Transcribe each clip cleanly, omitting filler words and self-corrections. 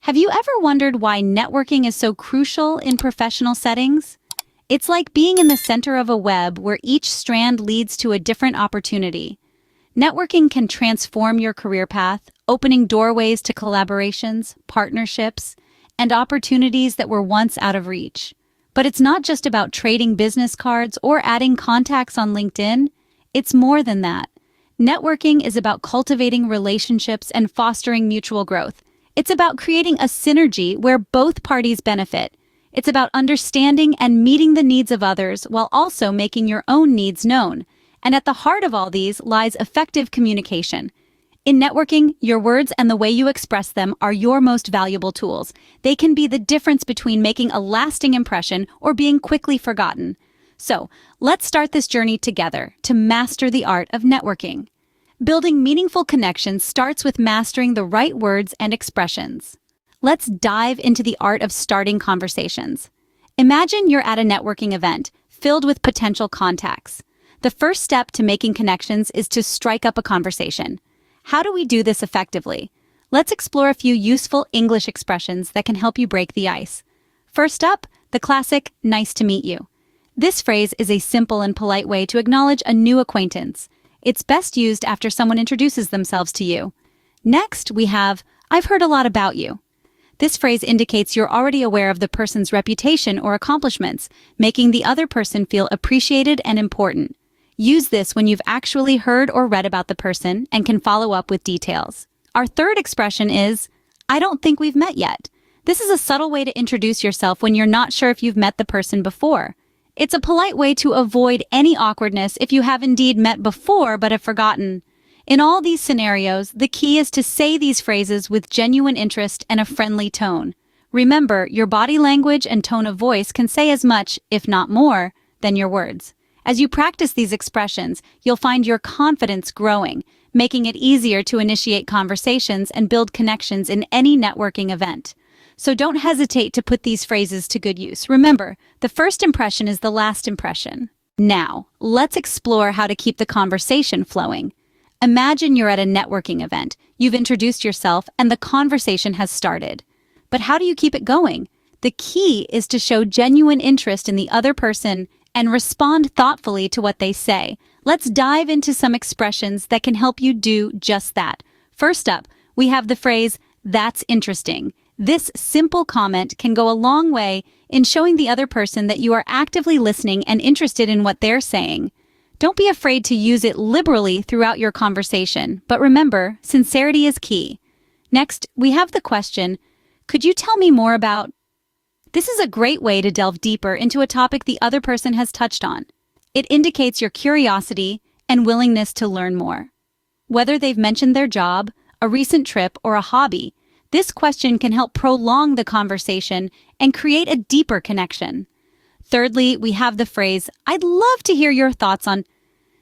Have you ever wondered why networking is so crucial in professional settings? It's like being in the center of a web where each strand leads to a different opportunity. Networking can transform your career path, opening doorways to collaborations, partnerships, and opportunities that were once out of reach. But it's not just about trading business cards or adding contacts on LinkedIn. It's more than that. Networking is about cultivating relationships and fostering mutual growth. It's about creating a synergy where both parties benefit. It's about understanding and meeting the needs of others while also making your own needs known. And at the heart of all these lies effective communication. In networking, your words and the way you express them are your most valuable tools. They can be the difference between making a lasting impression or being quickly forgotten. So, let's start this journey together to master the art of networking. Building meaningful connections starts with mastering the right words and expressions. Let's dive into the art of starting conversations. Imagine you're at a networking event filled with potential contacts. The first step to making connections is to strike up a conversation. How do we do this effectively? Let's explore a few useful English expressions that can help you break the ice. First up, the classic, "nice to meet you." This phrase is a simple and polite way to acknowledge a new acquaintance. It's best used after someone introduces themselves to you. Next, we have, "I've heard a lot about you." This phrase indicates you're already aware of the person's reputation or accomplishments, making the other person feel appreciated and important. Use this when you've actually heard or read about the person and can follow up with details. Our third expression is, "I don't think we've met yet." This is a subtle way to introduce yourself when you're not sure if you've met the person before. It's a polite way to avoid any awkwardness if you have indeed met before but have forgotten. In all these scenarios, the key is to say these phrases with genuine interest and a friendly tone. Remember, your body language and tone of voice can say as much, if not more, than your words. As you practice these expressions, you'll find your confidence growing, making it easier to initiate conversations and build connections in any networking event. So don't hesitate to put these phrases to good use. Remember, the first impression is the last impression. Now, let's explore how to keep the conversation flowing. Imagine you're at a networking event. You've introduced yourself and the conversation has started. But how do you keep it going? The key is to show genuine interest in the other person and respond thoughtfully to what they say. Let's dive into some expressions that can help you do just that. First up, we have the phrase, "That's interesting." This simple comment can go a long way in showing the other person that you are actively listening and interested in what they're saying. Don't be afraid to use it liberally throughout your conversation, but remember, sincerity is key. Next, we have the question, "Could you tell me more about?" This is a great way to delve deeper into a topic the other person has touched on. It indicates your curiosity and willingness to learn more. Whether they've mentioned their job, a recent trip, or a hobby, this question can help prolong the conversation and create a deeper connection. Thirdly, we have the phrase, "I'd love to hear your thoughts on."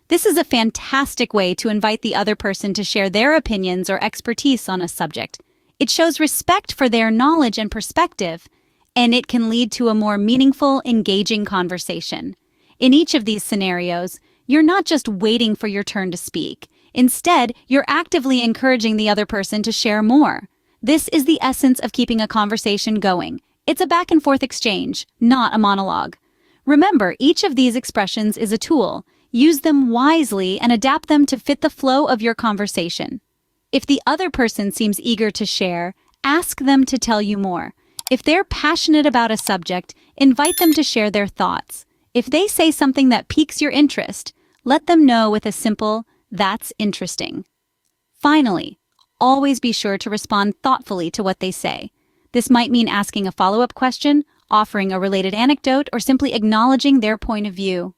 This is a fantastic way to invite the other person to share their opinions or expertise on a subject. It shows respect for their knowledge and perspective, and it can lead to a more meaningful, engaging conversation. In each of these scenarios, you're not just waiting for your turn to speak. Instead, you're actively encouraging the other person to share more. This is the essence of keeping a conversation going. It's a back and forth exchange, not a monologue. Remember, each of these expressions is a tool. Use them wisely and adapt them to fit the flow of your conversation. If the other person seems eager to share, ask them to tell you more. If they're passionate about a subject, invite them to share their thoughts. If they say something that piques your interest, let them know with a simple, "That's interesting." Finally, always be sure to respond thoughtfully to what they say. This might mean asking a follow-up question, offering a related anecdote, or simply acknowledging their point of view.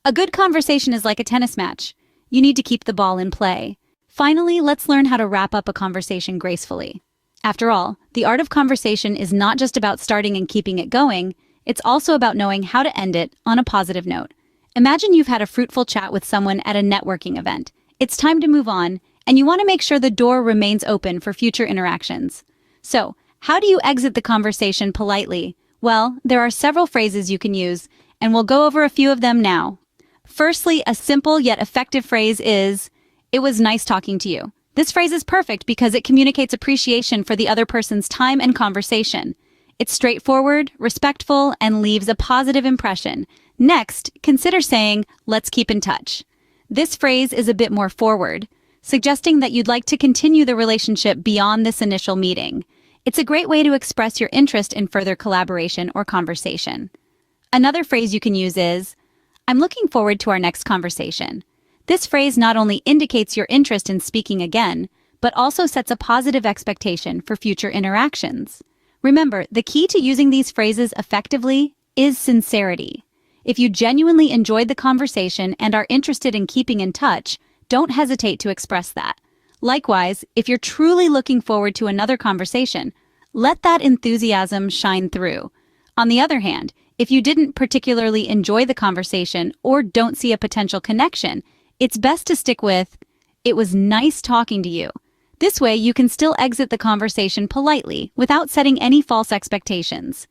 A good conversation is like a tennis match. You need to keep the ball in play. Finally, let's learn how to wrap up a conversation gracefully. After all, the art of conversation is not just about starting and keeping it going, it's also about knowing how to end it on a positive note. Imagine you've had a fruitful chat with someone at a networking event. It's time to move on, and you want to make sure the door remains open for future interactions. So, how do you exit the conversation politely? Well, there are several phrases you can use, and we'll go over a few of them now. Firstly, a simple yet effective phrase is, "It was nice talking to you." This phrase is perfect because it communicates appreciation for the other person's time and conversation. It's straightforward, respectful, and leaves a positive impression. Next, consider saying, "Let's keep in touch." This phrase is a bit more forward, suggesting that you'd like to continue the relationship beyond this initial meeting. It's a great way to express your interest in further collaboration or conversation. Another phrase you can use is, "I'm looking forward to our next conversation." This phrase not only indicates your interest in speaking again, but also sets a positive expectation for future interactions. Remember, the key to using these phrases effectively is sincerity. If you genuinely enjoyed the conversation and are interested in keeping in touch, don't hesitate to express that. Likewise, if you're truly looking forward to another conversation, let that enthusiasm shine through. On the other hand, if you didn't particularly enjoy the conversation or don't see a potential connection, it's best to stick with, "It was nice talking to you." This way, you can still exit the conversation politely without setting any false expectations.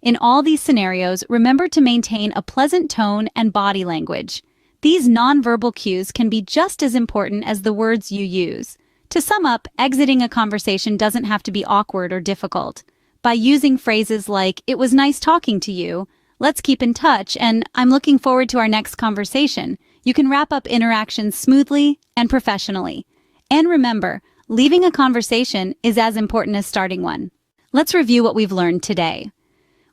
In all these scenarios, remember to maintain a pleasant tone and body language. These nonverbal cues can be just as important as the words you use. To sum up, exiting a conversation doesn't have to be awkward or difficult. By using phrases like, "It was nice talking to you," "Let's keep in touch," and "I'm looking forward to our next conversation," you can wrap up interactions smoothly and professionally. And remember, leaving a conversation is as important as starting one. Let's review what we've learned today.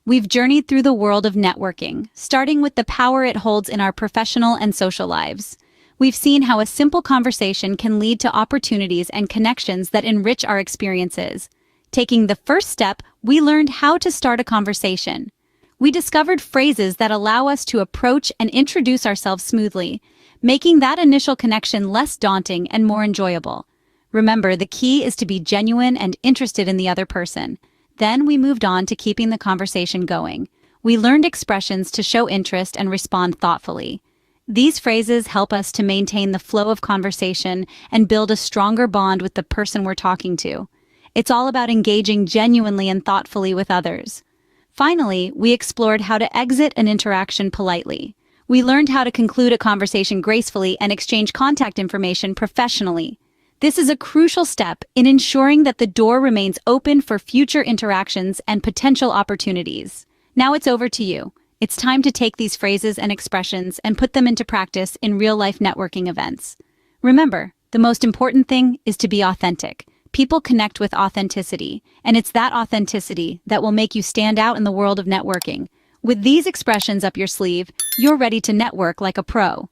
We've journeyed through the world of networking, starting with the power it holds in our professional and social lives. We've seen how a simple conversation can lead to opportunities and connections that enrich our experiences. Taking the first step, we learned how to start a conversation. We discovered phrases that allow us to approach and introduce ourselves smoothly, making that initial connection less daunting and more enjoyable. Remember, the key is to be genuine and interested in the other person. Then we moved on to keeping the conversation going. We learned expressions to show interest and respond thoughtfully. These phrases help us to maintain the flow of conversation and build a stronger bond with the person we're talking to. It's all about engaging genuinely and thoughtfully with others. Finally, we explored how to exit an interaction politely. We learned how to conclude a conversation gracefully and exchange contact information professionally. This is a crucial step in ensuring that the door remains open for future interactions and potential opportunities. Now it's over to you. It's time to take these phrases and expressions and put them into practice in real-life networking events. Remember, the most important thing is to be authentic. People connect with authenticity, and it's that authenticity that will make you stand out in the world of networking. With these expressions up your sleeve, you're ready to network like a pro.